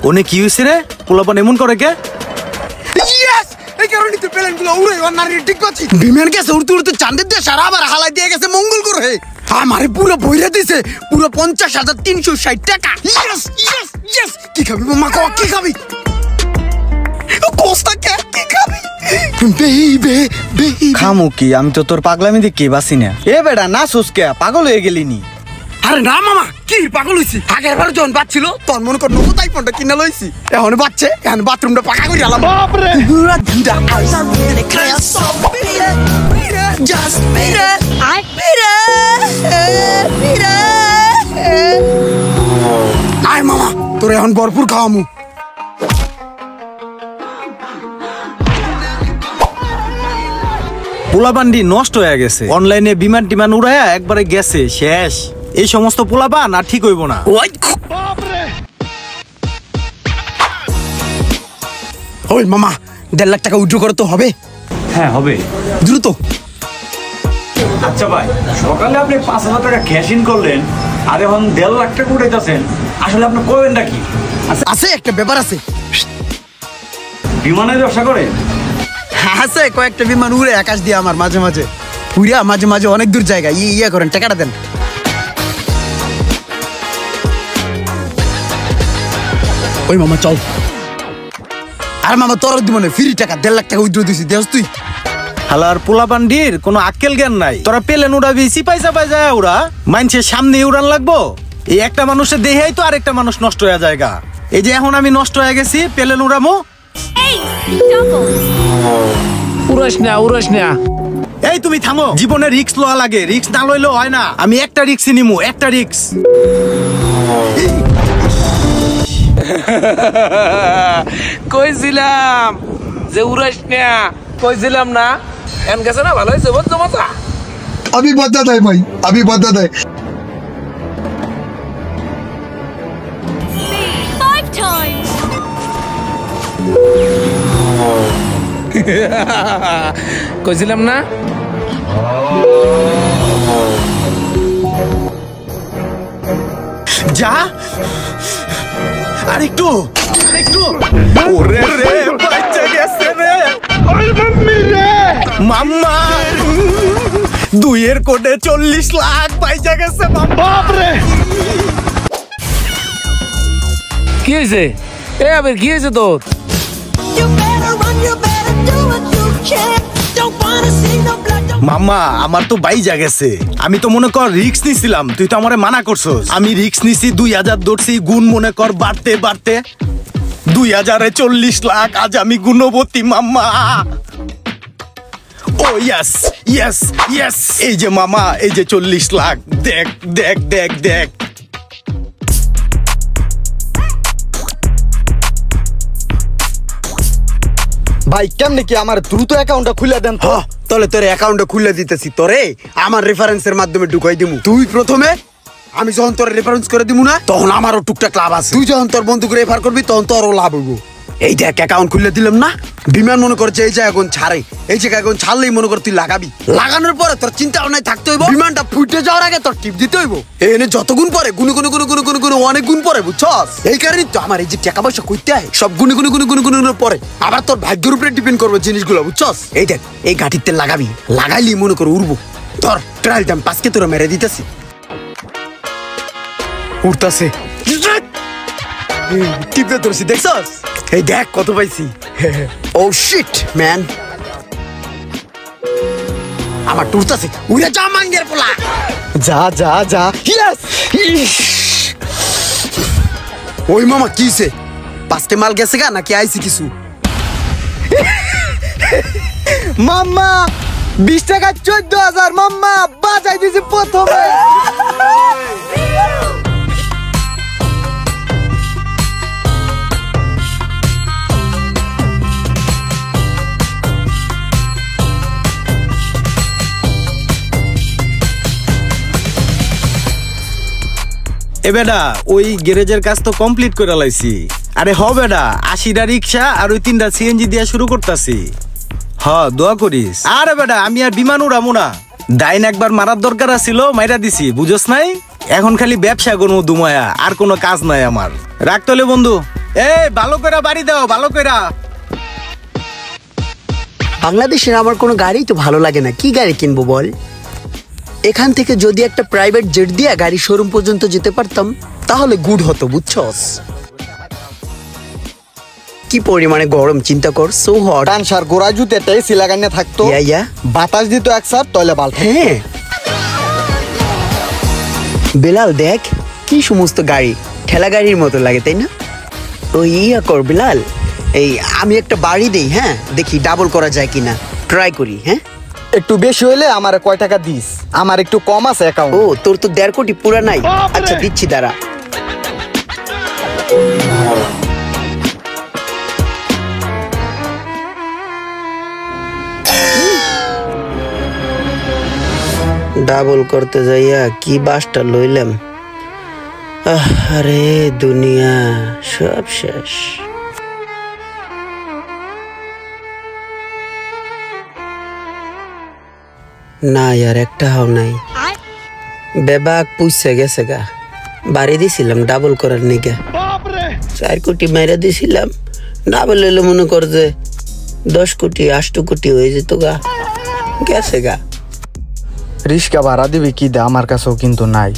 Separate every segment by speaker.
Speaker 1: One কি হইছে রে? পোলাপান এমন করে কে?
Speaker 2: ইয়েস, এই কারণে তো প্লেনগুলো উড়ে নারী ঠিক পাচ্ছি। বিমান গেছে উড়তে উড়তে চাঁদের দেশ আর আবার হালাই দিয়ে গেছে মঙ্গল গ্রহে। আমারে পুরো বইরা দিছে পুরো 50,360 টাকা। Yes yes yes. কি খাবি মামা? কি খাবি? কোস্তা কে কি খাবি? বেবি বেবি
Speaker 1: খামু কি? আমি তো তোর পাগলামি দেখি বাসি না। এ বেটা না সুসকে পাগল হয়ে গেলি নি?
Speaker 2: আরে না মামা, কি পাগল হইছি? আগের বার যখন বাচ্ছিল তখন মনে কর নতুন আইফোনটা কিনে লইছি। এখন বাচ্চে, এখন বাথরুমটা পাকা করে আলাম। বাপ রে আয় মামা, তোর এখন ভরপুর খাওয়ামু।
Speaker 1: পোলাপান্ডি নষ্ট হয়ে গেছে, অনলাইনে বিমান টিমান উড়াইয়া একবারে গেছে শেষ। এই সমস্ত পোলাপান আর ঠিক হইব না।
Speaker 2: ওই মামা 1.5 লাখ টাকা উইথড্র করতে হবে।
Speaker 1: হ্যাঁ হবে,
Speaker 2: দ্রুত।
Speaker 1: আচ্ছা ভাই, সকালে আপনি 5,000 টাকা ক্যাশ ইন করলেন আর এখন 1.5 লাখ টাকা উঠাইতেছেন, আসলে আপনি করবেন নাকি?
Speaker 2: আছে একটা ব্যাপার আছে।
Speaker 1: বিমানের ব্যবসা করে?
Speaker 2: আছে, কয়েকটা বিমান উড়ে আকাশ দিয়ে আমার মাঝে মাঝে উড়িয়া মাঝে মাঝে অনেক দূর জায়গা ইয়ে করেন, টাকাটা দেন। ওই মামা চল। আর মামা তোর দিব না, ফ্রি টাকা 1.5 লাখ টাকা উইথড্র দিছি, দেখ তুই।
Speaker 1: হালার পোলাপান্ডির কোনো আক্কেল জ্ঞান নাই। তোরা পেলেন উড়াবি সিপাই চাপাই যায় ওরা, মানুষের সামনে উড়ান লাগবো। এই একটা মানুষের দেহেই তো আরেকটা মানুষ নষ্ট হয়ে জায়গা। এই যে এখন আমি নষ্ট হয়ে গেছি, পেলেন উড়ামো।
Speaker 3: উড়াস না।
Speaker 1: এই তুমি থামো, জীবনে রিস্ক লওয়া লাগে, রিস্ক না লইলেও হয় না। আমি একটা রিস্কই নিমু, একটা রিস্ক।
Speaker 3: কইছিলাম যে উড়াস না, কইছিলাম না? এন গেছে না, ভালো হয়েছে বুঝছো মজা।
Speaker 4: अभी बता दे भाई, अभी बता दे।
Speaker 5: 5 times.
Speaker 3: কইছিলাম না?
Speaker 1: যা আরেকটু ওরে রে, বাচ্চা গেছে রে। ওই মাম্মি রে, মাম্মা 2 কোটে 40 লাখ পয়সা গেছে মাম্মা। বাপ রে,
Speaker 3: কি হয়েছে? এ আবার কি হয়েছে তোর?
Speaker 1: মাম্মা আমার তো বাইজা গেছে। আমি তো মনে কর রিক্স নিছিলাম, তুই তো আমারে মানা করছস। আমি রিক্স নিছি, 2000 ধরছি, গুণ মনে কর বাড়তে বাড়তে 2000-এ 40 লাখ। আজ আমি গুণবতী মাম্মা। ও ইয়েস ইয়েস ইয়েস, এই যে মামা, এই যে 40 লাখ। দেখ দেখ দেখ দেখ।
Speaker 2: ভাই কেমনে কি আমার দ্রুত অ্যাকাউন্টটা খুলে দেন তো? তাহলে তোর অ্যাকাউন্টটা খুলে দিতেছি, তোরে আমার রেফারেন্সের মাধ্যমে ঢুকাই দিমু। তুই প্রথমে, আমি যখন তোর রেফারেন্স করে দিমু না, তখন আমারও টুকটাক লাভ আছে। তুই যখন তোর বন্ধুকে রেফার করবি তখন তোরও লাভ হইব। এই দেখ অ্যাকাউন্ট খুলে দিলাম না। বিমান মনে করছে এই জায়গা এখন ছাড়ে, এই জায়গা এখন ছাড়লেই মনে কর তুই লাগাবি। লাগানোর পরে তোর চিন্তা ভাবনায় থাকতে হইব, বিমানটা ফুটে যাওয়ার আগে তোর টিপ দিতে হইব। এনে যত গুণ পরে গুনে গুনে গুনে গুনে গুনে গুনে অনেক গুণ পরে, বুঝছস? এই কারণে তো আমার এই যে টাকা পয়সা কইতে হয় সব গুনে গুনে গুনে গুনে গুনে পরে। আবার তোর ভাগ্যের উপরে ডিপেন্ড করবে জিনিসগুলো, বুঝছস? এই দেখ এই গাঠিতে লাগাবি, লাগাইলি মনে কর উড়বো। ধর ট্রায়াল দাম 5 কে তোরা মেরে দিতেছি। উড়তাছে, টিপে ধরছি, দেখছস? এই দেখ কত পাইছি। ও শিট ম্যান, আমার টুরতাছে। উড়ে যা মাঙ্গের পোলা, যা যা যা। ইয়েস। ওই মামা কিছে? 5 কে মাল গেছে গা নাকি আইছি কিছু? মাম্মা 20 টাকা 14,000 মাম্মা বাজাই দিছি প্রথমে।
Speaker 1: এ বেটা, ওই গ্যারেজের কাজ তো কমপ্লিট করে লাইছি। আরে হ বেটা, 80টা রিক্সা আর ওই 3টা সিএনজি দিয়ে শুরু করতেছি। হ, দোয়া করিস। আরে বেটা, আমি আর বিমান উড়ামু না। ডাইন একবার মারার দরকার ছিল, মাইরা দিছি, বুঝোস নাই? এখন খালি ব্যবসা করবো দুমায়া, আর কোনো কাজ নাই আমার। রাখতলে বন্ধু। এই ভালো করে বাড়ি দাও, ভালো করে।
Speaker 2: বাংলাদেশের আমার কোনো গাড়ি তো ভালো লাগে না, কি গাড়ি কিনবো বল? এখান থেকে যদি একটা প্রাইভেট জেট দিয়ে গাড়ি শোরুম পর্যন্ত যেতে পারতাম তাহলে গুড হতো, বুঝছস? কি পরিমাণে গরম চিন্তা কর, সো হট।
Speaker 5: ডানসার গোড়া জুতে একটা এসি লাগানো থাকতো,
Speaker 2: ইয়া
Speaker 5: বাতাস দিত এক সার তলে বাল।
Speaker 2: হ্যাঁ বেলাল দেখ কি সমস্ত গাড়ি, ঠেলা গাড়ির মতো লাগে তাই না? ওই ইয়া কর বেলাল, এই আমি একটা বাড়ি দেই, হ্যাঁ দেখি ডাবল করা যায় কিনা, ট্রাই করি। হ্যাঁ
Speaker 5: একটু বেশি হইলে আমার কয় টাকা দিস? আমার একটু কম আছে অ্যাকাউন্ট।
Speaker 2: ও তোর তো 1.5 কোটি পুরা নাই। আচ্ছা দিচ্ছি দাঁড়া। ডাবল করতে যাইয়া কি বাসটা লইলাম, আরে দুনিয়া সব শেষ। না ইয়ার একটা হাও নাই, বেবাক পুষছে গেছে গা। বাড়ি দিছিলাম ডাবল করার নিগা, 4 কোটি মেরে দিছিলাম, ডাবল এলো মনে কর যে 10 কোটি 8 কোটি হয়ে যেত গা, গেছে গা।
Speaker 5: রিস্কা ভাড়া দিবি কি দে, আমার কাছেও কিন্তু নাই।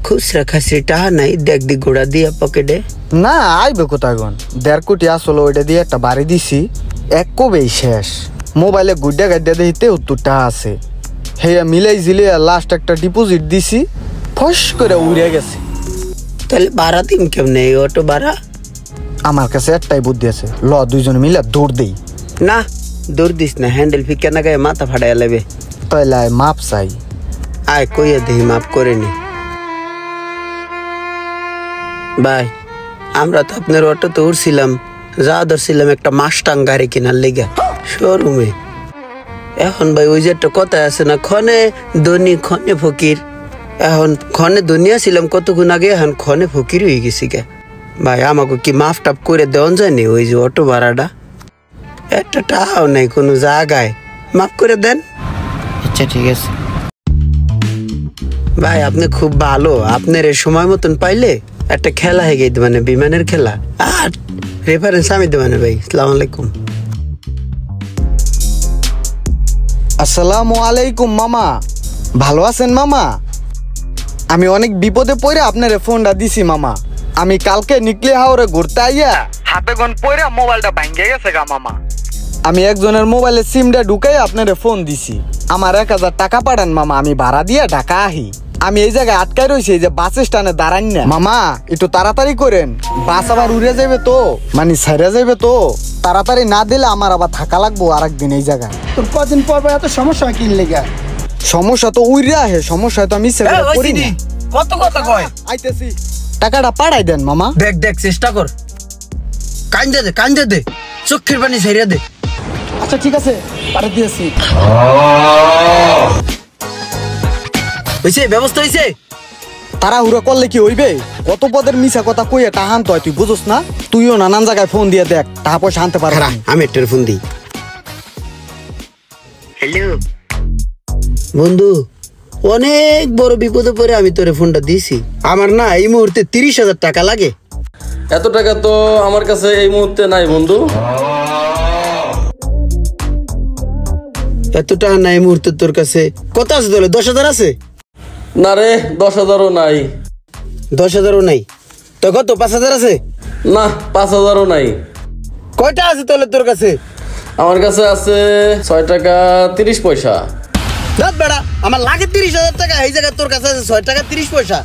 Speaker 2: খুচরা খাসি টাহা নাই, দেখ দি গোড়া দিয়া পকেটে।
Speaker 5: না আইবে কোথায় গন, 1.5 কোটি আসলো, ওইটা দিয়ে একটা বাড়ি দিছি, এক কবেই শেষ। মোবাইলে গুড্ডা গাড্ডা দিতে 70 টাকা আছে, হে মিলাই জিলে লাস্ট একটা ডিপোজিট দিছি, ফস করে উড়ে গেছে।
Speaker 2: তাহলে ভাড়া দিন কেমনে এই অটো ভাড়া?
Speaker 5: আমার কাছে একটাই বুদ্ধি আছে, ল দুইজন মিলে দৌড় দেই।
Speaker 2: না দৌড় দিস না, হ্যান্ডেল ফিকা না গায়ে মাথা ফাটাইয়া লেবে।
Speaker 5: তাইলে মাপ চাই।
Speaker 2: আয় কইয়া দেহি মাপ করে নি। ভাই আমরা তো আপনার অটোতে উঠছিলাম, যা ধরছিলাম একটা মাস্টাং গাড়ি কেনার লেগা শোরুমে। এখন ভাই ওই যে একটা কথা আছে না, ক্ষণে ধনী ক্ষণে ফকির। এখন ক্ষণে ধনী ছিলাম কতক্ষণ আগে, এখন ক্ষণে ফকির হয়ে গেছি গে। ভাই আমাকে কি মাফ টাপ করে দেওয়া যায়নি ওই যে অটো ভাড়াটা? একটা টাকাও নাই কোনো জায়গায়, মাফ করে দেন। আচ্ছা ঠিক আছে ভাই, আপনি খুব ভালো। আপনার এই সময় মতন পাইলে একটা খেলা হয়ে গেছে, মানে বিমানের খেলা। আর রেফারেন্স আমি দেবানে ভাই। আসসালামু আলাইকুম।
Speaker 5: আসসালামু আলাইকুম মামা, ভালো আছেন মামা? আমি অনেক বিপদে পড়ে আপনার ফোনটা দিছি মামা। আমি কালকে নিকলে হাওরে ঘুরতে আইয়া হাতে গন পড়ে মোবাইলটা ভাঙ্গে গেছে গা মামা। আমি একজনের মোবাইলে সিমটা ঢুকাই আপনার ফোন দিছি। আমার 1000 টাকা পাঠান মামা, আমি ভাড়া দিয়ে ঢাকা আহি। আমি এই জায়গায় আটকাই রয়েছি, এই যে বাস স্ট্যান্ডে দাঁড়ান না মামা, একটু তাড়াতাড়ি করেন, বাস আবার উড়ে যাবে তো, মানে ছেড়ে যাবে তো। তাড়াতাড়ি না দিলে আমার আবার থাকা লাগবো আরেকদিন এই জায়গায়।
Speaker 6: তোর কদিন পর এত সমস্যা কি লেগা?
Speaker 5: সমস্যা তো উইরা হে, সমস্যা তো আমি করি না।
Speaker 3: কত কথা কয়?
Speaker 5: আইতেছি, টাকাটা পাঠাই দেন মামা।
Speaker 2: দেখ দেখ চেষ্টা কর, কান্দে দে, চোখের পানি ছেড়ে দে।
Speaker 6: আচ্ছা ঠিক আছে, পারে দিয়েছি।
Speaker 2: হইছে, ব্যবস্থা হইছে।
Speaker 5: তাড়াহুড়া করলে কি হইবে? কত পদের মিছা কথা কইয়া টাহান তো তুই বুঝোস না? তুইও নানান জায়গায় ফোন দিয়ে দেখ, টাকা পয়সা আনতে পারবি।
Speaker 2: আমি একটা ফোন দিই। হ্যালো বন্ধু, অনেক বড় বিপদে পড়ে আমি তোরে ফোনটা দিছি। আমার না এই মুহূর্তে 30,000 টাকা লাগে।
Speaker 7: এত টাকা তো আমার কাছে এই মুহূর্তে নাই বন্ধু।
Speaker 2: এত টাকা নাই এই মুহূর্তে তোর কাছে? কত আছে তাহলে? 10,000 আছে?
Speaker 7: না রে, 10,000ও নাই।
Speaker 2: 10,000ও নাই তো কত? 5,000 আছে?
Speaker 7: না, 5,000ও নাই।
Speaker 2: কয়টা আছে তাহলে তোর কাছে?
Speaker 7: আমার কাছে আছে 6 টাকা 30 পয়সা।
Speaker 2: দাঁত বেড়া, আমার লাগে 30,000 টাকা, এই জায়গায় তোর কাছে আছে 6 টাকা 30 পয়সা।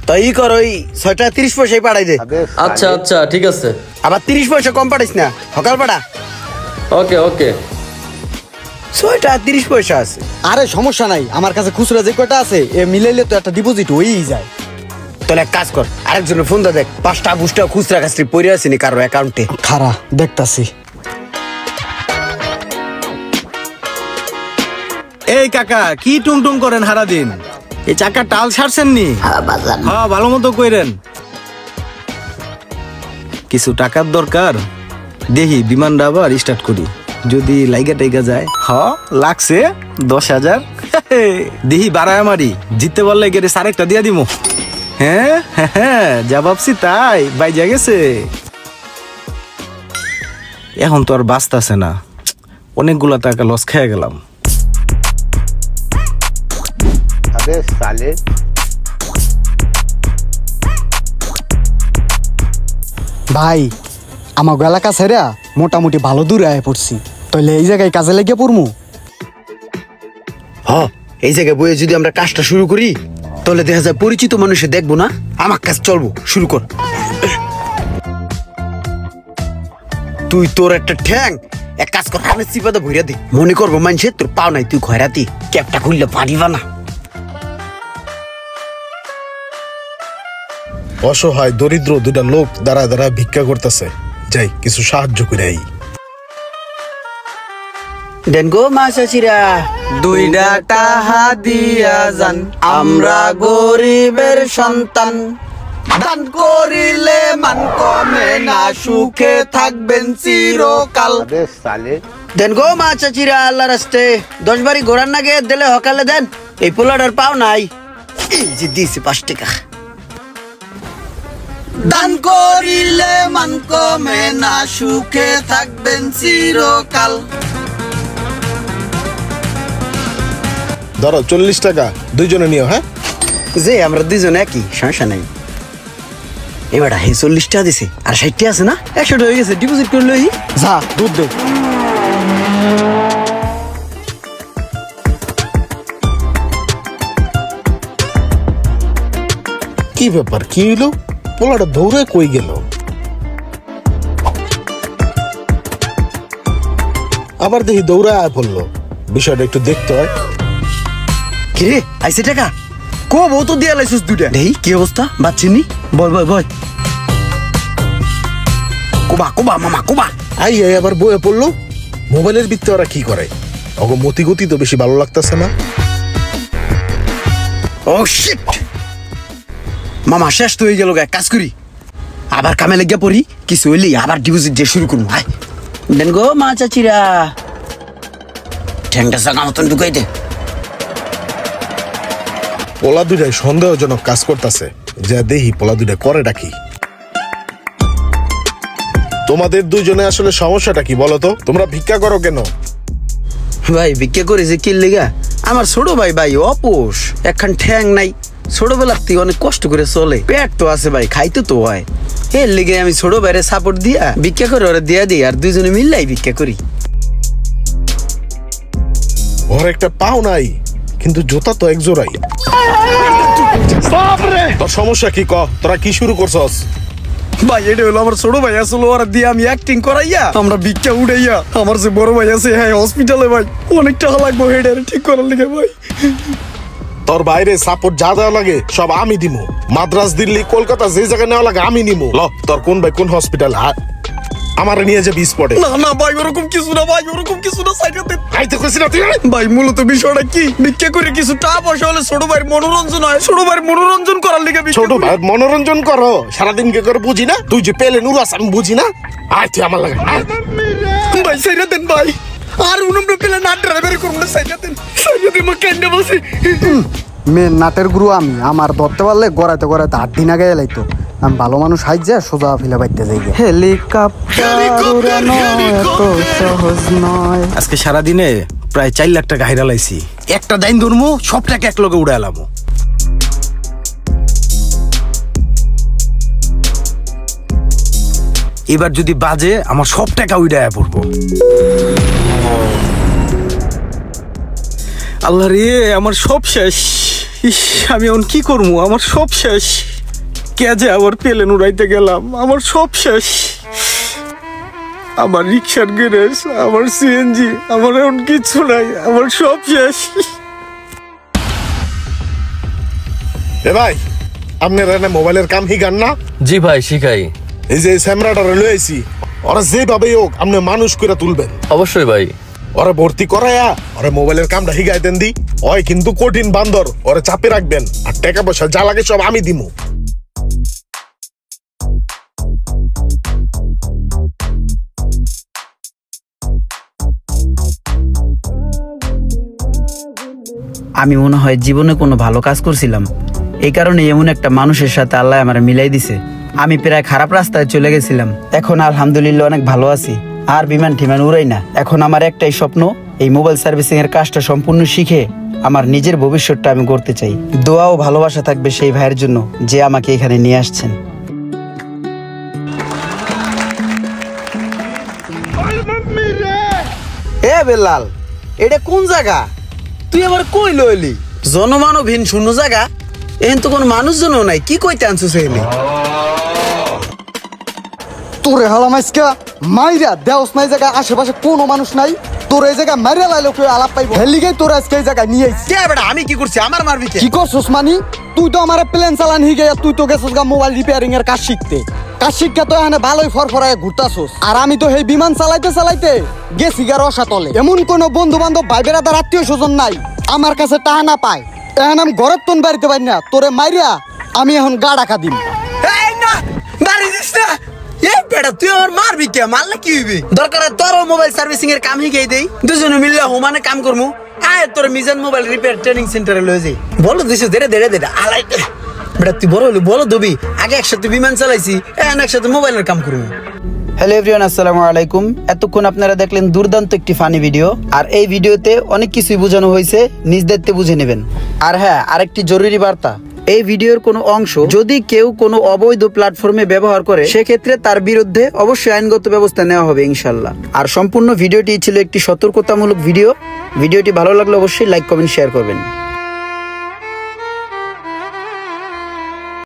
Speaker 2: তো ই কর, ওই 6 টাকা 30 পয়সাই পাঠাই দে।
Speaker 7: আচ্ছা আচ্ছা ঠিক আছে।
Speaker 2: আবার 30 পয়সা কম পাঠাইস না, সকাল পাঠা।
Speaker 7: ওকে ওকে।
Speaker 2: 6 টাকা 30 পয়সা আছে।
Speaker 5: আরে সমস্যা নাই, আমার কাছে খুচরা যে কয়টা আছে এ মিলাইলে তো একটা ডিপোজিট হয়েই যায়।
Speaker 2: তাহলে এক কাজ কর, আরেকজনের ফোন দা দেখ, 5টা বুস্টা খুচরা খাসরি পড়ে আসেনি কারো অ্যাকাউন্টে।
Speaker 5: খারা দেখতাছি।
Speaker 1: এই কাকা কি টুং করেন হারা দিন? এই চাকা টাল ছাড়ছেন নি? হ্যাঁ ভালো মতো কইরেন। কিছু টাকার দরকার, দেখি বিমানটা আবার স্টার্ট করি, যদি লাইগা টাইগা যায়। লাগছে 10,000। দেখি বাড়ায় মারি, জিততে পারলে গেলে সারেকটা দিয়া দিমু। হ্যাঁ হ্যাঁ, যা ভাবছি তাই বাইজা গেছে। এখন তো আর বাঁচতেছে না, অনেকগুলা টাকা লস খেয়ে গেলাম।
Speaker 5: ভাই আমার এলাকা ছেড়া মোটামুটি ভালো দূরে আয় পড়ছি, তাহলে এই জায়গায় কাজে লেগে পড়মু।
Speaker 2: হ, এই জায়গায় বইয়ে যদি আমরা কাজটা শুরু করি তাহলে দেখা যায় পরিচিত মানুষে দেখবো না, আমার কাজ চলবো। শুরু কর। তুই তোর একটা ঠ্যাং এক কাজ কর, হানে চিপাতে ভইরা দে, মনে করবো মানুষে তোর পাও নাই, তুই খয়রাতি ক্যাপটা খুললে পারিবা না।
Speaker 8: অসহায় দরিদ্র দুটা লোক দাঁড়া দাঁড়া ভিক্ষা করতেছে, যাই কিছু সাহায্য করে আই।
Speaker 2: দেন গো মা চাচিরা,
Speaker 5: 2টা টাকা দিয়া যান, আমরা গরিবের সন্তান। দান করিলে মান কমে না, সুখে থাকবেন চিরকাল।
Speaker 2: দেন গো মা চাচিরা, আল্লাহ রাস্তে 10 বারি ঘোরার নাগে দিলে হকালে দেন। এই পোলাটার পাও নাই, এই যে দিয়েছি 5 টাকা।
Speaker 5: দান করিলে মান কমে না, সুখে থাকবেন চিরকাল।
Speaker 8: ধরো 40 টাকা, দুইজনে নিও। হ্যাঁ,
Speaker 2: যে আমরা দুইজনে একই, সমস্যা নাই। এবার 40 টাকা দিছে, আর 60 টাকা আছে না, 100 টাকা হয়ে গেছে, ডিপোজিট করে লই।
Speaker 5: যা দুধ দে।
Speaker 8: কি ব্যাপার, কি হইলো? পোলাটা দৌড়ে কই গেল? আবার দেখি দৌড়ে আয় পড়লো, বিষয়টা একটু দেখতে হয়।
Speaker 2: কিরে আইছে টাকা? কো বউ তো দিয়া লাইছিস 2টা। দেই কি অবস্থা, বাচ্চিনি? বয় বয় বয়, কোবা কোবা মামা কোবা।
Speaker 8: আই আবার বয়ে পড়লো। মোবাইলের ভিত্তে ওরা কি করে? অগ মতি গতি তো বেশি ভালো লাগতেছে না।
Speaker 2: ও শিট, মামা শেষ তো হয়ে গেল, গায়ে কাজ করি, আবার কামে লেগে পড়ি, কিছু হইলি আবার ডিপোজিট দিয়ে শুরু করবো। আয় দেন গো মা চাচিরা, ঠ্যাংটা জাগা মতন ঢুকাই দে।
Speaker 8: পোলা দুটাই সন্দেহজনক কাজ করতেছে, যা দেখি পোলা দুটা করে ডাকি। তোমাদের দুজনে আসলে সমস্যাটা কি বলো তো? তোমরা ভিক্ষা করো কেন?
Speaker 2: ভাই ভিক্ষা করেছে কি লেগা? আমার ছোট ভাই ভাই অপোষ, একখান ঠ্যাং নাই, ছোটবেলার থেকে অনেক কষ্ট করে চলে, পেট তো আছে ভাই, খাইতে তো হয়। এর লেগে আমি ছোট ভাইরে সাপোর্ট দিয়া ভিক্ষা করে ওরা দিয়া দিই, আর দুইজনে মিললাই ভিক্ষা করি।
Speaker 8: ওর একটা পাও নাই, কিন্তু জুতা তো এক জোড়াই। তোর সমস্যা কি ক? তোরা কি শুরু করছস?
Speaker 1: ভাই এটা হলো আমার ছোট ভাই, আসলে ওরা দিয়ে আমি অ্যাক্টিং করাইয়া আমরা ভিক্ষা উড়াইয়া, আমার যে বড় ভাই আছে হ্যাঁ হসপিটালে ভাই, অনেক টাকা লাগবে হেডের ঠিক করার লিগে ভাই।
Speaker 8: তোর বাইরে সাপোর্ট যা যা লাগে সব আমি দিমু, মাদ্রাস দিল্লি কলকাতা যে জায়গায় নেওয়া লাগে আমি নিমু। ল তোর কোন ভাই কোন হসপিটাল, আমার নিয়ে যাবি স্পটে।
Speaker 1: না না ভাই ওরকম কিছু না ভাই, ওরকম কিছু না, সাইডে
Speaker 8: আইতে কইছি না তুই।
Speaker 1: ভাই মূলত বিষয়টা কি, ভিক্ষা করে কিছু টাকা পয়সা হলে ছোট ভাইয়ের মনোরঞ্জন হয়, ছোট ভাইয়ের মনোরঞ্জন করার লিগে
Speaker 8: ছোট ভাই মনোরঞ্জন করো, সারাদিন কে করে বুঝি না? তুই যে পেলে নুরাস আমি বুঝি না। আয় তুই আমার লাগে
Speaker 1: ভাই সাইডে দেন ভাই, আর উনুমরে পেলে না ড্রাইভারি করব না, সাইডে দেন, সাইডে দেন, মা কেন বসে।
Speaker 5: মেন নাটের গুরু আমি, আমার ধরতে পারলে গড়াইতে গড়াইতে 8 দিন আগে লাইতো। আমি ভালো মানুষ হাইজা সোজা ফিলে বাইতে যাই। হেলিকপ্টার উড়ানো এত সহজ নয়।
Speaker 1: আজকে সারাদিনে প্রায় 4 লাখ টাকা হাইরা লাইছি, একটা দাইন ধরমু সব টাকা এক লগে উড়াইলাম। এবার যদি বাজে আমার সব টাকা উড়াইয়া পড়বো। আল্লাহ রে, আমার সব শেষ। ইস, আমি এখন কি করবো? আমার সব শেষ। কে যে আবার পেলেন উড়াইতে গেলাম, আমার সব শেষ। আমার রিক্সার গ্যারেজ, আমার সিএনজি, আমার এখন কিছু নাই, আমার সব শেষ।
Speaker 8: এ ভাই, আপনার এনে মোবাইলের কাম হিগান না?
Speaker 7: জি ভাই শিখাই।
Speaker 8: এই যে স্যামরাটা লয়ে আইছি, ওরা যেভাবে হোক আপনি মানুষ করে তুলবেন।
Speaker 7: অবশ্যই ভাই।
Speaker 8: ওরা ভর্তি করায়া ওরা মোবাইলের কামটা হিগাই দেন দি। ওই কিন্তু কঠিন বান্দর, ওরা চাপে রাখবেন, আর টাকা পয়সা যা লাগে সব আমি দিমু।
Speaker 9: আমি মনে হয় জীবনে কোনো ভালো কাজ করছিলাম, এই কারণে এমন একটা মানুষের সাথে আল্লাহ আমার মিলাই দিছে। আমি প্রায় খারাপ রাস্তায় চলে গেছিলাম, এখন আলহামদুলিল্লাহ অনেক ভালো আছি। আর বিমান টিমান উড়াই না। এখন আমার একটাই স্বপ্ন, এই মোবাইল সার্ভিসিং এর কাজটা সম্পূর্ণ শিখে আমার নিজের ভবিষ্যৎটা আমি করতে চাই। দোয়া ও ভালোবাসা থাকবে সেই ভাইয়ের জন্য যে আমাকে এখানে নিয়ে আসছেন।
Speaker 5: এ বেলাল, এটা কোন জায়গা? তুই আবার কই লইলি? জনমানবহীন শূন্য জায়গা, এখন তো কোনো মানুষজনও নাই, কি কইতে আনছিস এখানে?
Speaker 6: তোরে হালাম আজকে মাইরা দেওস নাই, জায়গা আশেপাশে কোনো মানুষ নাই, তোর এই জায়গায় মাইরা লাইলো কেউ আলাপ পাইবো, হেলিগে তোর আজকে এই জায়গায় নিয়ে আইছি।
Speaker 5: কে বেটা, আমি কি করছি? আমার মারবি কে?
Speaker 6: কি করছস মানি? তুই তো আমার প্লেন চালান হিগে, তুই তো গেছস গা মোবাইল রিপেয়ারিং এর কাজ শিখতে। কাজ শিক্ষা তো এখানে ভালোই ফরফরায় ঘুরতাছস, আর আমি তো এই বিমান চালাইতে চালাইতে গেছি গা রসাতলে। এমন কোন বন্ধু বান্ধব ভাই বেড়াদার আত্মীয় স্বজন নাই আমার কাছে টাকা না পায়, এখন আমি ঘরের তোন বাড়িতে পারি না, তোরে মাইরা আমি এখন গা ডাকা দিম।
Speaker 5: এই না, মারি দিস না। এই বেটা, তুই আমার মারবি কে? মারলে কি হইবে? দরকার তোর মোবাইল সার্ভিসিং এর কাম হিগেই দেই, দুজনে মিললে হোমানে কাম করমু। আয় তোর মিজান মোবাইল রিপেয়ার ট্রেনিং সেন্টারে লয়ে যাই। বলো দিস দেরে দেরে দেরে আলাই বেটা, তুই বড় হলি বলো দবি, আগে একসাথে বিমান চালাইছি, এখন একসাথে মোবাইলের কাম করবো।
Speaker 9: হ্যালো এভরিওয়ান, আসসালামু আলাইকুম। এতক্ষণ আপনারা দেখলেন দুর্দান্ত একটি ফানি ভিডিও, আর এই ভিডিওতে অনেক কিছুই বোঝানো হয়েছে, নিজ দায়িত্বে বুঝে নেবেন। আর হ্যাঁ, আরেকটি জরুরি বার্তা, এই ভিডিওর কোনো অংশ যদি কেউ কোনো অবৈধ প্ল্যাটফর্মে ব্যবহার করে, সেক্ষেত্রে তার বিরুদ্ধে অবশ্যই আইনগত ব্যবস্থা নেওয়া হবে ইনশাল্লাহ। আর সম্পূর্ণ ভিডিওটি ছিল একটি সতর্কতামূলক ভিডিও। ভিডিওটি ভালো লাগলে অবশ্যই লাইক কমেন্ট শেয়ার করবেন।